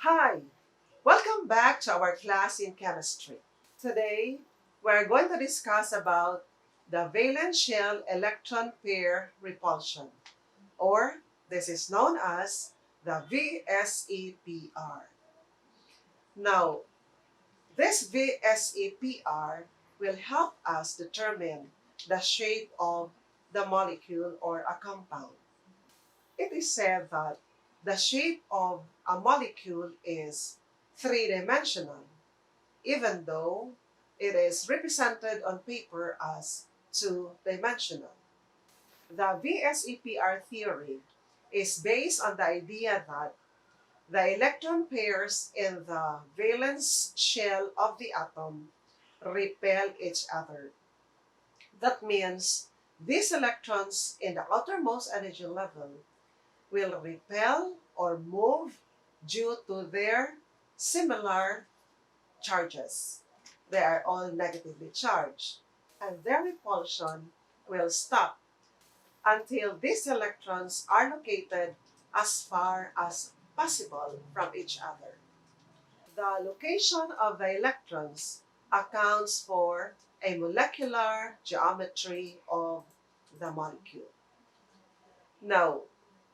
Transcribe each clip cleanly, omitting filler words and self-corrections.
Hi, welcome back to our class in chemistry. Today, we're going to discuss about the valence shell electron pair repulsion, or this is known as the VSEPR. Now, this VSEPR will help us determine the shape of the molecule or a compound. It is said that the shape of a molecule is three-dimensional, even though it is represented on paper as two-dimensional. The VSEPR theory is based on the idea that the electron pairs in the valence shell of the atom repel each other. That means these electrons in the outermost energy level will repel or move due to their similar charges. They are all negatively charged, and their repulsion will stop until these electrons are located as far as possible from each other. The location of the electrons accounts for a molecular geometry of the molecule. Now,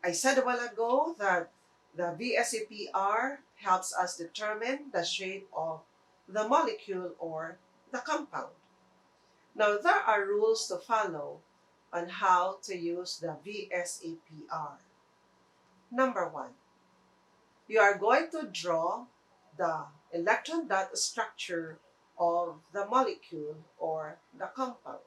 I said a while ago that the VSEPR helps us determine the shape of the molecule or the compound. Now, there are rules to follow on how to use the VSEPR. Number one, you are going to draw the electron-dot structure of the molecule or the compound.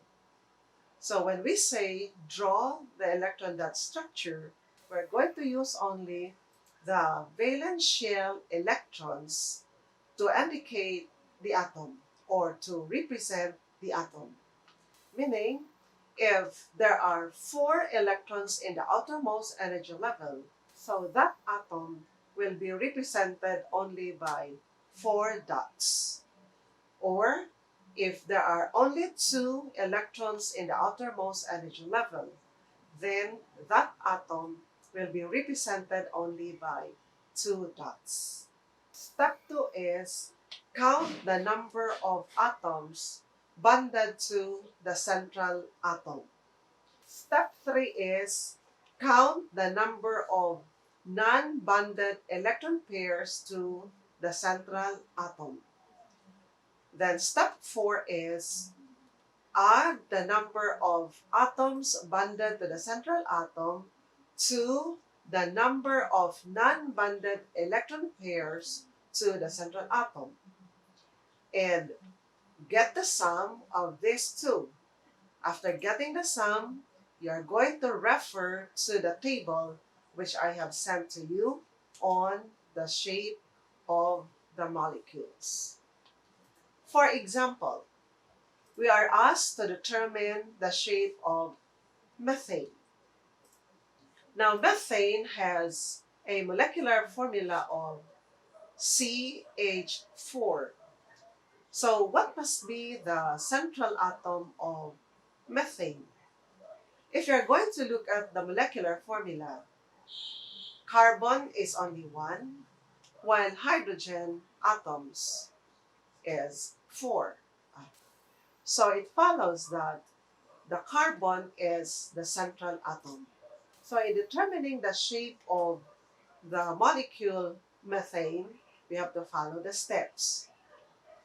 So when we say draw the electron-dot structure, we're going to use only the valence shell electrons to indicate the atom or to represent the atom. Meaning, if there are 4 electrons in the outermost energy level, so that atom will be represented only by 4 dots. Or if there are only 2 electrons in the outermost energy level, then that atom will be represented only by 2 dots. Step 2 is count the number of atoms bonded to the central atom. Step 3 is count the number of non-bonded electron pairs to the central atom. Then step 4 is add the number of atoms bonded to the central atom to the number of non-bonded electron pairs to the central atom. And get the sum of these two. After getting the sum, you are going to refer to the table which I have sent to you on the shape of the molecules. For example, we are asked to determine the shape of methane. Now, methane has a molecular formula of CH4. So, what must be the central atom of methane? If you're going to look at the molecular formula, carbon is only 1, while hydrogen atoms is 4. So it follows that the carbon is the central atom. So in determining the shape of the molecule methane, we have to follow the steps.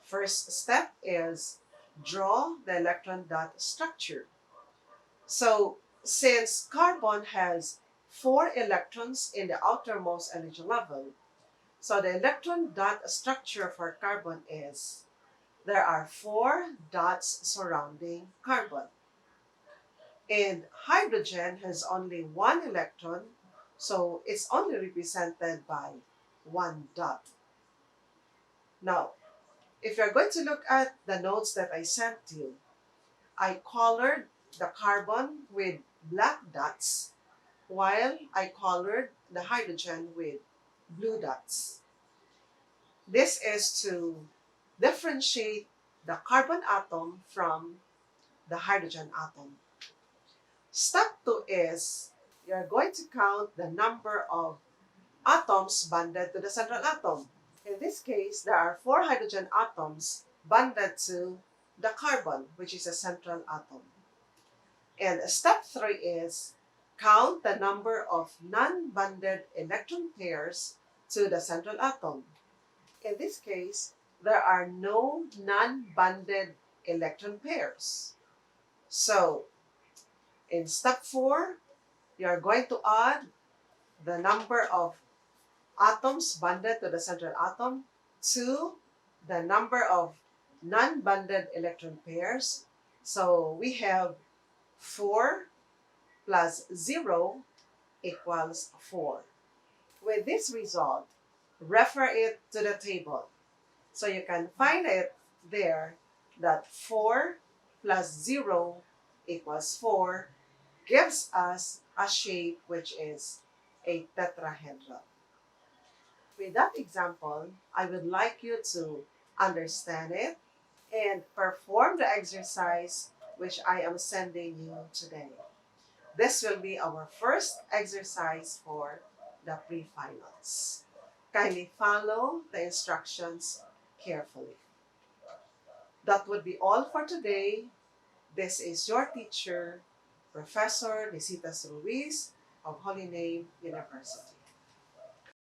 First step is draw the electron-dot structure. So since carbon has 4 electrons in the outermost energy level, so the electron-dot structure for carbon is there are 4 dots surrounding carbon. And hydrogen has only 1 electron, so it's only represented by 1 dot. Now, if you're going to look at the notes that I sent you, I colored the carbon with black dots while I colored the hydrogen with blue dots. This is to differentiate the carbon atom from the hydrogen atom. Step 2 is you're going to count the number of atoms bonded to the central atom. In this case, there are 4 hydrogen atoms bonded to the carbon, which is a central atom. And step 3 is count the number of non-bonded electron pairs to the central atom. In this case, there are no non-bonded electron pairs. So, in step 4, you are going to add the number of atoms bonded to the central atom to the number of non-bonded electron pairs. So, we have 4 plus 0 equals 4. With this result, refer it to the table. So you can find it there that 4 plus 0 equals 4 gives us a shape which is a tetrahedron. With that example, I would like you to understand it and perform the exercise which I am sending you today. This will be our first exercise for the pre-finals. Kindly follow the instructions carefully. That would be all for today. This is your teacher, Professor Nisitas Ruiz of Holy Name University.